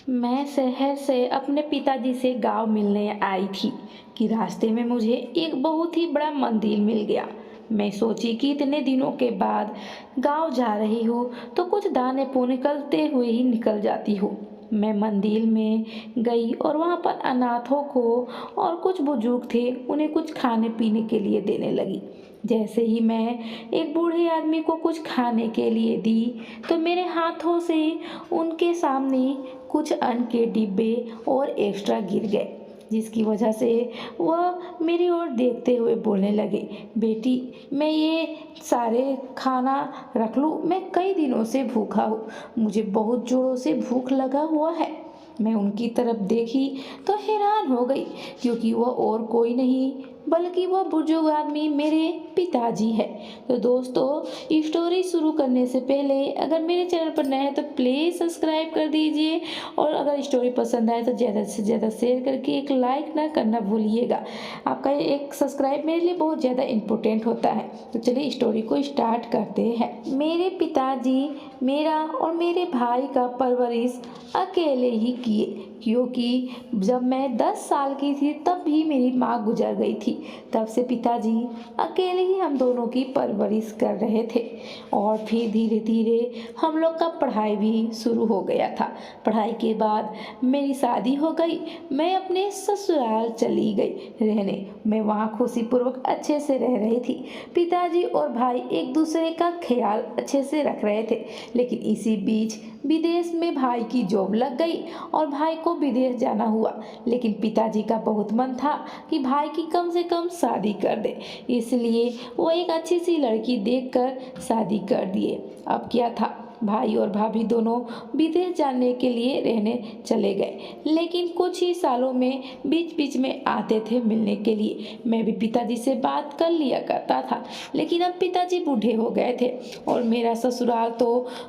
मैं शहर से अपने पिताजी से गांव मिलने आई थी कि रास्ते में मुझे एक बहुत ही बड़ा मंदिर मिल गया। मैं सोची कि इतने दिनों के बाद गांव जा रही हूँ तो कुछ दाने पुण्य निकलते हुए ही निकल जाती हूँ। मैं मंदिर में गई और वहाँ पर अनाथों को और कुछ बुजुर्ग थे उन्हें कुछ खाने पीने के लिए देने लगी। जैसे ही मैं एक बूढ़े आदमी को कुछ खाने के लिए दी तो मेरे हाथों से उनके सामने कुछ अन्न के डिब्बे और एक्स्ट्रा गिर गए, जिसकी वजह से वह मेरी ओर देखते हुए बोलने लगे, बेटी मैं ये सारे खाना रख लूँ, मैं कई दिनों से भूखा हूँ, मुझे बहुत जोरों से भूख लगा हुआ है। मैं उनकी तरफ देखी तो हैरान हो गई, क्योंकि वह और कोई नहीं बल्कि वह बुजुर्ग आदमी मेरे पिताजी है। तो दोस्तों, स्टोरी शुरू करने से पहले अगर मेरे चैनल पर नए हैं तो प्लीज़ सब्सक्राइब कर दीजिए, और अगर स्टोरी पसंद आए तो ज़्यादा से ज़्यादा शेयर करके एक लाइक ना करना भूलिएगा। आपका एक सब्सक्राइब मेरे लिए बहुत ज़्यादा इम्पोर्टेंट होता है। तो चलिए स्टोरी को स्टार्ट करते हैं। मेरे पिताजी मेरा और मेरे भाई का परवरिश अकेले ही किए, क्योंकि जब मैं 10 साल की थी तब भी मेरी माँ गुजर गई थी। तब से पिताजी अकेले ही हम दोनों की परवरिश कर रहे थे। और फिर धीरे धीरे हम लोग का पढ़ाई भी शुरू हो गया था। पढ़ाई के बाद मेरी शादी हो गई, मैं अपने ससुराल चली गई रहने। मैं वहाँ खुशीपूर्वक अच्छे से रह रही थी। पिताजी और भाई एक दूसरे का ख्याल अच्छे से रख रहे थे, लेकिन इसी बीच विदेश में भाई की जॉब लग गई और भाई को विदेश जाना हुआ। लेकिन पिताजी का बहुत मन था कि भाई की कम से कम शादी कर दे, इसलिए वो एक अच्छी सी लड़की देखकर शादी कर दिए। अब क्या था, भाई और भाभी दोनों विदेश जाने के लिए रहने चले गए, लेकिन कुछ ही सालों में बीच बीच में आते थे मिलने के लिए। मैं भी पिताजी से बात कर लिया करता था, लेकिन अब पिताजी बूढ़े हो गए थे और मेरा ससुराल तो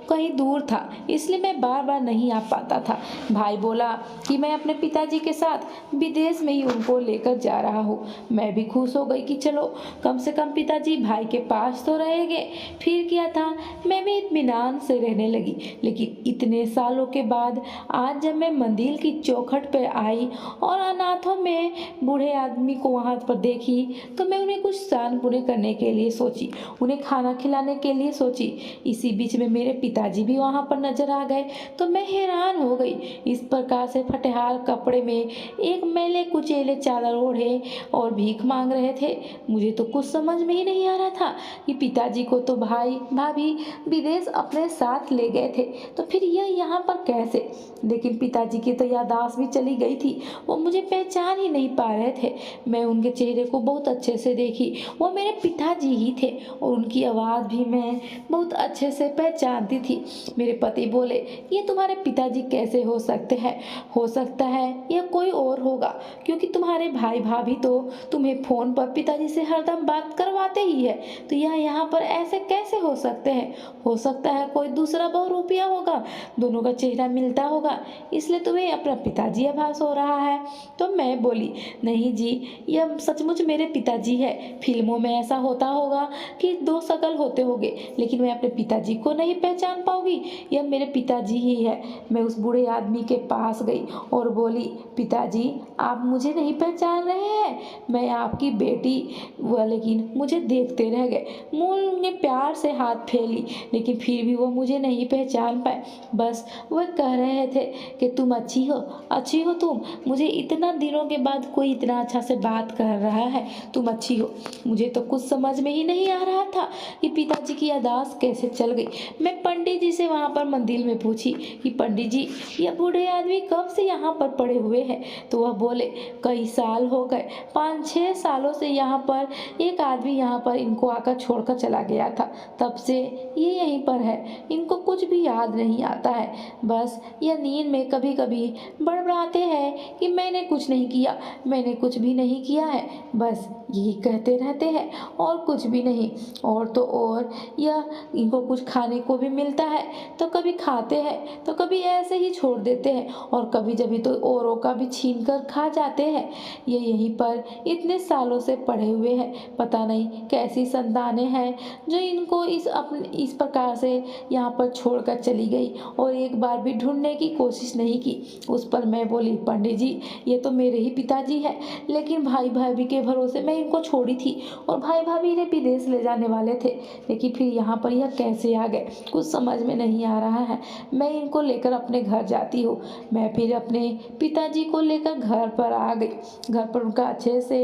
कहीं दूर था, इसलिए मैं बार बार नहीं आ पाता था। भाई बोला कि मैं अपने पिताजी के साथ विदेश में ही उनको लेकर जा रहा हूँ। मैं भी खुश हो गई कि चलो कम से कम पिताजी भाई के पास तो रहेंगे। फिर क्या था, मैं भी इत्मीनान से रहने लगी। लेकिन इतने सालों के बाद आज जब मैं मंदिर की चौखट पर आई और अनाथों में बूढ़े आदमी को वहां पर देखी, तो मैं उन्हें कुछ दान पुण्य करने के लिए सोची, उन्हें खाना खिलाने के लिए सोची। इसी बीच में मेरे पिताजी भी वहां पर नजर आ गए, तो मैं हैरान हो गई। इस प्रकार से फटेहाल कपड़े में एक मैले कुचेले चादर ओढ़े और भीख मांग रहे थे। मुझे तो कुछ समझ में ही नहीं आ रहा था कि पिताजी को तो भाई भाभी विदेश अपने साथ ले गए थे, तो फिर यह यहाँ पर कैसे। लेकिन पिताजी की तो याददाश्त भी चली गई थी, वो मुझे पहचान ही नहीं पा रहे थे। मैं उनके चेहरे को बहुत अच्छे से देखी, वो मेरे पिताजी ही थे, और उनकी आवाज़ भी मैं बहुत अच्छे से पहचानती थी। मेरे पति बोले, ये तुम्हारे पिताजी कैसे हो सकते हैं, हो सकता है यह कोई और होगा, क्योंकि तुम्हारे भाई भाभी तो तुम्हें फ़ोन पर पिताजी से हरदम बात करवाते ही है, तो यह यहाँ पर ऐसे कैसे हो सकते हैं। हो सकता है कोई दूसरा बहुरूपिया होगा, दोनों का चेहरा मिलता होगा, इसलिए तुम्हें अपना पिताजी आभास हो रहा है। तो मैं बोली, नहीं जी, यह सचमुच मेरे पिताजी है। फिल्मों में ऐसा होता होगा कि दो शकल होते होंगे, लेकिन मैं अपने पिताजी को नहीं पहचान पाऊंगी, यह मेरे पिताजी ही है। मैं उस बूढ़े आदमी के पास गई और बोली, पिताजी आप मुझे नहीं पहचान रहे हैं, मैं आपकी बेटी। वह लेकिन मुझे देखते रह गए। मुंह ने प्यार से हाथ फेरी, लेकिन फिर भी वो मुझे नहीं पहचान पाए। बस वह कह रहे थे कि तुम अच्छी हो तुम, मुझे इतना दिनों के बाद कोई इतना अच्छा से बात कर रहा है, तुम अच्छी हो। मुझे तो कुछ समझ में ही नहीं आ रहा था कि पिताजी की याददाश्त कैसे चल गई। मैं पंडित जी से वहाँ पर मंदिर में पूछी कि पंडित जी, यह बूढ़े आदमी कब से यहाँ पर पड़े हुए हैं। तो वह बोले, कई साल हो गए, 5-6 सालों से यहाँ पर एक आदमी यहाँ पर इनको आकर छोड़कर चला गया था, तब से ये यहीं पर है, इनको कुछ भी याद नहीं आता है। बस यह नींद में कभी कभी बड़बड़ाते हैं कि मैंने कुछ नहीं किया, मैंने कुछ भी नहीं किया है, बस यही कहते रहते हैं और कुछ भी नहीं। और तो और यह इनको कुछ खाने को भी मिलता है तो कभी खाते हैं तो कभी ऐसे ही छोड़ देते हैं और कभी कभी तो औरों का भी छीन कर खा जाते हैं। ये यहीं पर इतने सालों से पड़े हुए हैं। पता नहीं कैसी संतानें हैं जो इनको इस प्रकार से यहाँ पर छोड़कर चली गई और एक बार भी ढूंढने की कोशिश नहीं की। उस पर मैं बोली, पंडित जी ये तो मेरे ही पिताजी हैं, लेकिन भाई भाभी के भरोसे मैं इनको छोड़ी थी और भाई भाभी ने विदेश ले जाने वाले थे, लेकिन फिर यहाँ पर यह कैसे आ गए कुछ समझ में नहीं आ रहा है। मैं इनको लेकर अपने घर जाती हूँ। मैं फिर अपने पिताजी को लेकर घर पर आ गई। घर पर उनका अच्छे से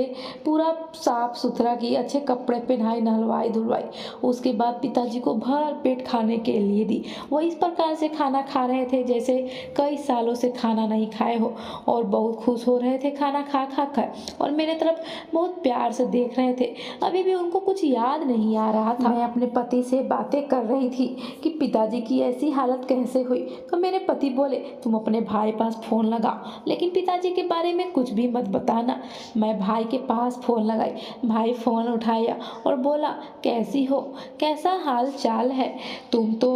पूरा साफ सुथरा की, अच्छे कपड़े पहनाई, नहलवाई धुलवाई। उसके बाद पिताजी को भर पेट खाने के लिए दी। वो इस प्रकार से खाना खा रहे थे जैसे कई सालों से खाना नहीं खाए हो और बहुत खुश हो रहे थे खाना खा खा कर और मेरे तरफ बहुत प्यार से देख रहे थे। अभी भी उनको कुछ याद नहीं आ रहा था। मैं अपने पति से बातें कर रही थी कि पिताजी की ऐसी हालत कैसे हुई, तो मेरे पति बोले तुम अपने भाई पास फोन लगाओ, लेकिन पिताजी के बारे में कुछ भी मत बताना। मैं भाई के पास फोन लगाई। भाई फोन उठाया और बोला कैसी हो, कैसा हाल चाल है। तुम तो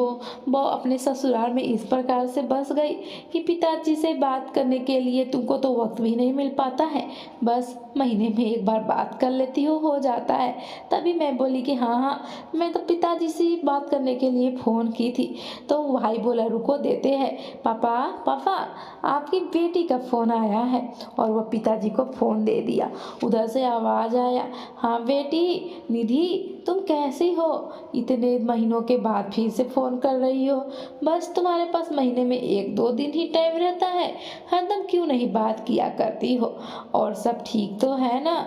वो अपने ससुराल में इस प्रकार से बस गई कि पिताजी से बात करने के लिए तुमको तो वक्त भी नहीं मिल पाता है। बस महीने में एक बार बात कर लेती हो जाता है। तभी मैं बोली कि हाँ, मैं तो पिताजी से बात करने के लिए फ़ोन की थी। तो भाई बोला रुको देते हैं। पापा पापा आपकी बेटी का फ़ोन आया है। और वह पिताजी को फ़ोन दे दिया। उधर से आवाज़ आया, हाँ बेटी निधि तुम कैसी हो, इतने महीनों के बाद फिर से फ़ोन कर रही हो। बस तुम्हारे पास महीने में 1-2 दिन ही टाइम रहता है, हरदम क्यों नहीं बात किया करती हो, और सब ठीक तो है ना।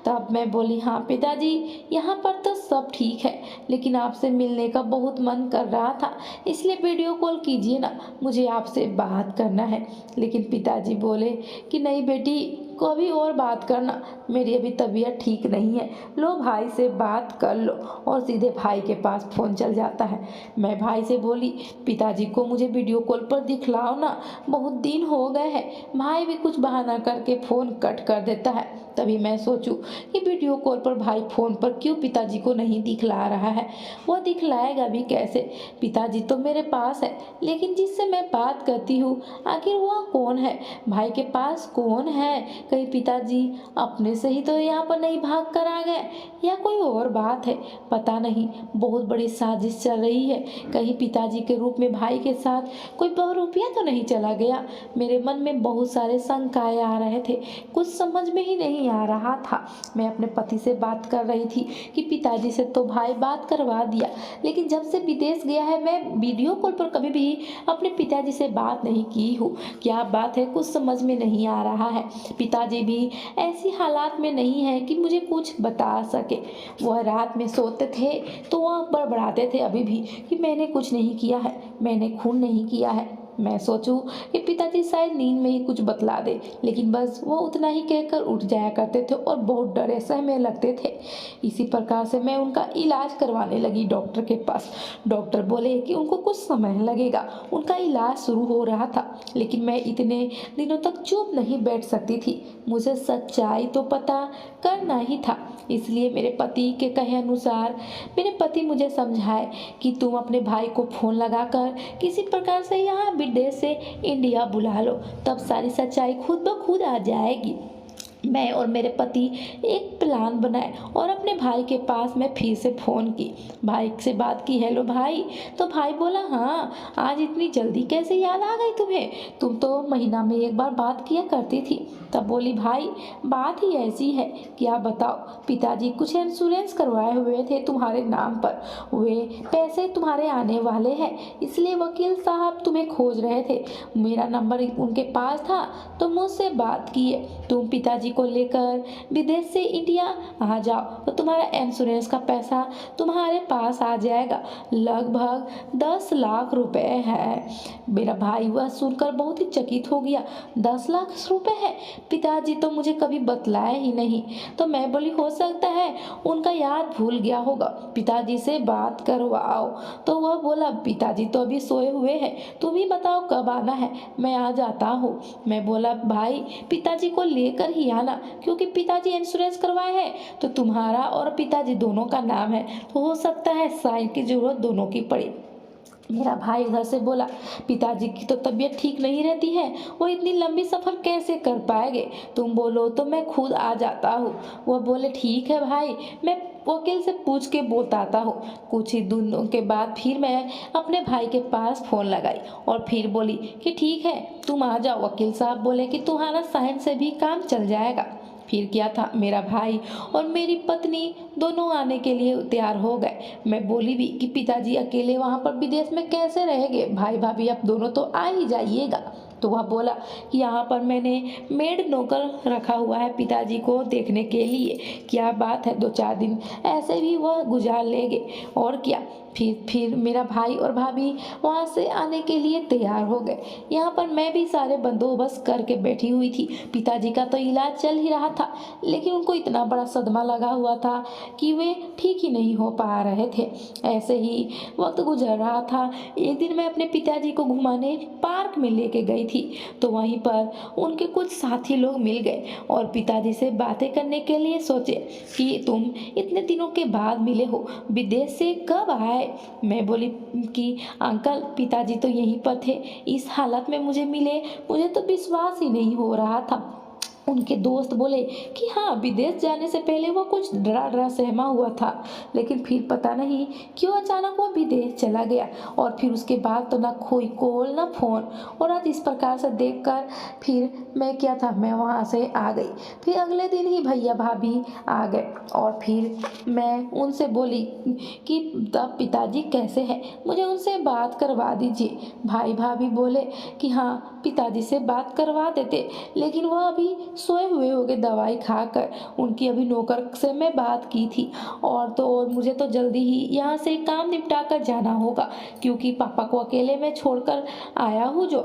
तब मैं बोली हाँ पिताजी यहाँ पर तो सब ठीक है, लेकिन आपसे मिलने का बहुत मन कर रहा था, इसलिए वीडियो कॉल कीजिए ना, मुझे आपसे बात करना है। लेकिन पिताजी बोले कि नहीं बेटी कभी और बात करना, मेरी अभी तबीयत ठीक नहीं है। लो भाई से बात कर लो। और सीधे भाई के पास फ़ोन चल जाता है। मैं भाई से बोली पिताजी को मुझे वीडियो कॉल पर दिखलाओ ना, बहुत दिन हो गए हैं। भाई भी कुछ बहाना करके फ़ोन कट कर देता है। तभी मैं सोचूं कि वीडियो कॉल पर भाई फ़ोन पर क्यों पिताजी को नहीं दिखला रहा है। वो दिखलाएगा भी कैसे, पिताजी तो मेरे पास है, लेकिन जिससे मैं बात करती हूँ आखिर वह कौन है, भाई के पास कौन है। कहीं पिताजी अपने से ही तो यहाँ पर नहीं भाग कर आ गए या कोई और बात है, पता नहीं। बहुत बड़ी साजिश चल रही है। कहीं पिताजी के रूप में भाई के साथ कोई बहुरूपिया तो नहीं चला गया। मेरे मन में बहुत सारे शंकाएं आ रहे थे, कुछ समझ में ही नहीं आ रहा था। मैं अपने पति से बात कर रही थी कि पिताजी से तो भाई बात करवा दिया, लेकिन जब से विदेश गया है मैं वीडियो कॉल पर कभी भी अपने पिताजी से बात नहीं की हूँ। क्या बात है कुछ समझ में नहीं आ रहा है। पिताजी भी ऐसी हालात में नहीं है कि मुझे कुछ बता सके। वह रात में सोते थे तो वह बड़बड़ाते थे अभी भी कि मैंने कुछ नहीं किया है, मैंने खून नहीं किया है। मैं सोचूं कि पिताजी शायद नींद में ही कुछ बतला दे, लेकिन बस वो उतना ही कहकर उठ जाया करते थे और बहुत डरे सहमे लगते थे। इसी प्रकार से मैं उनका इलाज करवाने लगी डॉक्टर के पास। डॉक्टर बोले कि उनको कुछ समय लगेगा, उनका इलाज शुरू हो रहा था, लेकिन मैं इतने दिनों तक चुप नहीं बैठ सकती थी। मुझे सच्चाई तो पता करना ही था। इसलिए मेरे पति के कहे अनुसार मेरे पति मुझे समझाए कि तुम अपने भाई को फ़ोन लगाकर किसी प्रकार से यहाँ विदेश से इंडिया बुला लो, तब सारी सच्चाई खुद ब खुद आ जाएगी। मैं और मेरे पति एक प्लान बनाए और अपने भाई के पास मैं फिर से फ़ोन की, भाई से बात की, हेलो भाई। तो भाई बोला हाँ, आज इतनी जल्दी कैसे याद आ गई तुम्हें, तुम तो महीना में एक बार बात किया करती थी। तब बोली भाई बात ही ऐसी है कि आप बताओ, पिताजी कुछ इंश्योरेंस करवाए हुए थे तुम्हारे नाम पर, वे पैसे तुम्हारे आने वाले हैं, इसलिए वकील साहब तुम्हें खोज रहे थे। मेरा नंबर उनके पास था तो मुझसे बात किए, तुम पिताजी को लेकर विदेश से इंडिया आ जाओ तो तुम्हारा इंश्योरेंस का पैसा तुम्हारे पास आ जाएगा, लगभग 10 लाख रुपए है। मेरा भाई वह सुनकर बहुत ही चकित हो गया, 10 लाख रुपए है, पिताजी तो मुझे कभी बतलाए ही नहीं। तो मैं बोली हो सकता है उनका याद भूल गया होगा, पिताजी से बात करवाओ। तो वह बोला पिताजी तो अभी सोए हुए हैं, तुम ही बताओ कब आना है, मैं आ जाता हूँ। मैं बोला भाई पिताजी को लेकर ही आना, क्योंकि पिताजी इंश्योरेंस करवाए हैं तो तुम्हारा और पिताजी दोनों का नाम है, तो हो सकता है साइन की जरूरत दोनों की पड़े। मेरा भाई उधर से बोला, पिताजी की तो तबीयत ठीक नहीं रहती है, वो इतनी लंबी सफ़र कैसे कर पाएंगे, तुम बोलो तो मैं खुद आ जाता हूँ। वह बोले, ठीक है भाई, मैं वकील से पूछ के बताता हूँ। कुछ ही दिनों के बाद फिर मैं अपने भाई के पास फ़ोन लगाई और फिर बोली कि ठीक है, तुम आ जाओ। वकील साहब बोले कि तुम्हारा साइन से भी काम चल जाएगा। फिर क्या था, मेरा भाई और मेरी पत्नी दोनों आने के लिए तैयार हो गए। मैं बोली भी कि पिताजी अकेले वहाँ पर विदेश में कैसे रहेंगे, भाई भाभी आप दोनों तो आ ही जाइएगा। तो वह बोला कि यहाँ पर मैंने मेड नौकर रखा हुआ है पिताजी को देखने के लिए, क्या बात है, 2-4 दिन ऐसे भी वह गुजार लेंगे और क्या। फिर मेरा भाई और भाभी वहाँ से आने के लिए तैयार हो गए। यहाँ पर मैं भी सारे बंदोबस्त करके बैठी हुई थी। पिताजी का तो इलाज चल ही रहा था, लेकिन उनको इतना बड़ा सदमा लगा हुआ था कि वे ठीक ही नहीं हो पा रहे थे। ऐसे ही वक्त गुजर रहा था। एक दिन मैं अपने पिताजी को घुमाने पार्क में लेके गई थी, तो वहीं पर उनके कुछ साथी लोग मिल गए और पिताजी से बातें करने के लिए सोचे कि तुम इतने दिनों के बाद मिले हो, विदेश से कब आए। मैं बोली कि अंकल, पिताजी तो यहीं पर थे, इस हालत में मुझे मिले, मुझे तो विश्वास ही नहीं हो रहा था। उनके दोस्त बोले कि हाँ, विदेश जाने से पहले वो कुछ डरा डरा सहमा हुआ था, लेकिन फिर पता नहीं क्यों अचानक वो विदेश चला गया और फिर उसके बाद तो ना कोई कॉल ना फोन। और आज इस प्रकार से देखकर फिर मैं क्या था, मैं वहाँ से आ गई। फिर अगले दिन ही भैया भाभी आ गए और फिर मैं उनसे बोली कि तब पिताजी कैसे हैं, मुझे उनसे बात करवा दीजिए। भाई भाभी बोले कि हाँ, पिताजी से बात करवा देते, लेकिन वह अभी सोए हुए होंगे दवाई खाकर। उनकी अभी नौकर से मैं बात की थी और तो मुझे तो जल्दी ही यहाँ से काम निपटा कर जाना होगा, क्योंकि पापा को अकेले मैं छोड़कर आया हूँ जो।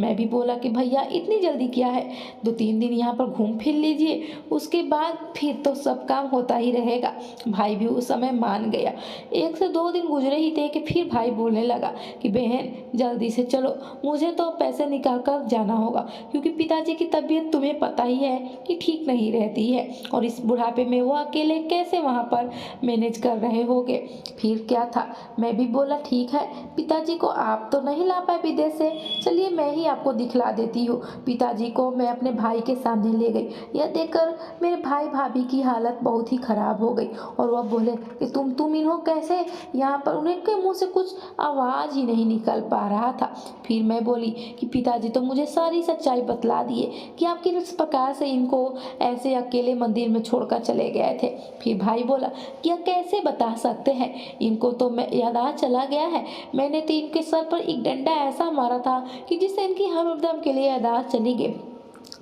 मैं भी बोला कि भैया इतनी जल्दी क्या है, 2-3 दिन यहाँ पर घूम फिर लीजिए, उसके बाद फिर तो सब काम होता ही रहेगा। भाई भी उस समय मान गया। 1 से 2 दिन गुजरे ही थे कि फिर भाई बोलने लगा कि बहन जल्दी से चलो, मुझे तो पैसे निकाल कर जाना होगा, क्योंकि पिताजी की तबीयत तुम्हें पता ही है कि ठीक नहीं रहती है और इस बुढ़ापे में वो अकेले कैसे वहाँ पर मैनेज कर रहे होगे। फिर क्या था, मैं भी बोला ठीक है, पिताजी को आप तो नहीं ला पाए विदेश से, चलिए मैं ही आपको दिखला देती हूँ। पिताजी को मैं अपने भाई के सामने ले गई। यह देखकर मेरे भाई भाभी की हालत बहुत ही खराब हो गई और वह बोले कि तुम इन्हों कैसे यहाँ पर। उनके मुंह से कुछ आवाज़ ही नहीं निकल पा रहा था। फिर मैं बोली कि पिताजी तो मुझे सारी सच्चाई बतला दिए कि आप किस प्रकार से इनको ऐसे अकेले मंदिर में छोड़कर चले गए थे। फिर भाई बोला कि यह कैसे बता सकते हैं, इनको तो मैं यादाश्त चला गया है, मैंने तो इनके सर पर एक डंडा ऐसा मारा था कि जिससे इनकी हरदम के लिए यादाश्त चली गई।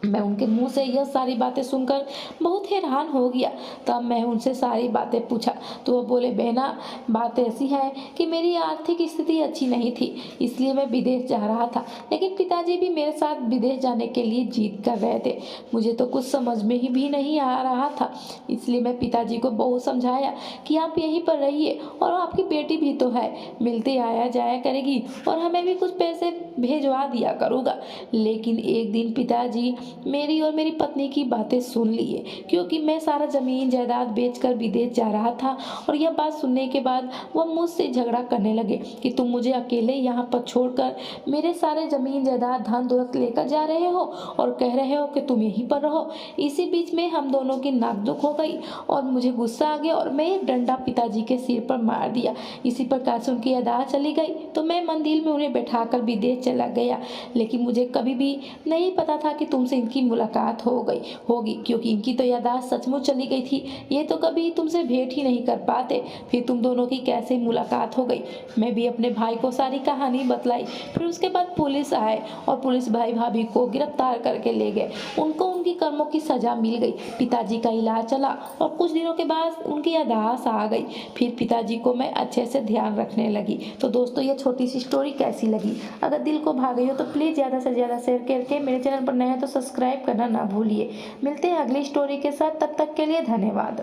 मैं उनके मुंह से यह सारी बातें सुनकर बहुत हैरान हो गया। तब मैं उनसे सारी बातें पूछा तो वो बोले, बहना बात ऐसी है कि मेरी आर्थिक स्थिति अच्छी नहीं थी, इसलिए मैं विदेश जा रहा था, लेकिन पिताजी भी मेरे साथ विदेश जाने के लिए जिद कर रहे थे। मुझे तो कुछ समझ में ही भी नहीं आ रहा था, इसलिए मैं पिताजी को बहुत समझाया कि आप यहीं पर रहिए और आपकी बेटी भी तो है, मिलते आया जाया करेगी और हमें भी कुछ पैसे भेजवा दिया करूँगा। लेकिन एक दिन पिताजी मेरी और मेरी पत्नी की बातें सुन लिए, क्योंकि मैं सारा जमीन जायदाद बेचकर विदेश जा रहा था और यह बात सुनने के बाद वह मुझसे झगड़ा करने लगे कि तुम मुझे अकेले यहाँ पर छोड़कर मेरे सारे जमीन जायदाद धन दौलत लेकर जा रहे हो और कह रहे हो कि तुम यहीं पर रहो। इसी बीच में हम दोनों की नाकझोंक हो गई और मुझे गुस्सा आ गया और मैं एक डंडा पिताजी के सिर पर मार दिया। इसी प्रकार से उनकी यादाश्त चली गई तो मैं मंदिर में उन्हें बैठाकर विदेश चला गया, लेकिन मुझे कभी भी नहीं पता था कि तुमसे इनकी मुलाकात होगी, क्योंकि इनकी तो यादाश्त सचमुच चली गई थी, ये तो कभी तुमसे भेंट ही नहीं कर पाते। फिर तुम दोनों की कैसे मुलाकात हो गई। मैं भी अपने भाई को सारी कहानी बतलाई। फिर उसके बाद पुलिस आए और पुलिस भाई भाभी को गिरफ्तार करके ले गए। उनको उनकी कर्मों की सजा मिल गई। पिताजी का इलाज चला और कुछ दिनों के बाद उनकी यादाश्त आ गई। फिर पिताजी को मैं अच्छे से ध्यान रखने लगी। तो दोस्तों, ये छोटी सी स्टोरी कैसी लगी? अगर दिल को भा गई हो तो प्लीज़ ज़्यादा से ज़्यादा शेयर करके, मेरे चैनल पर नए हैं तो सब्सक्राइब करना ना भूलिए। मिलते हैं अगली स्टोरी के साथ, तब तक के लिए धन्यवाद।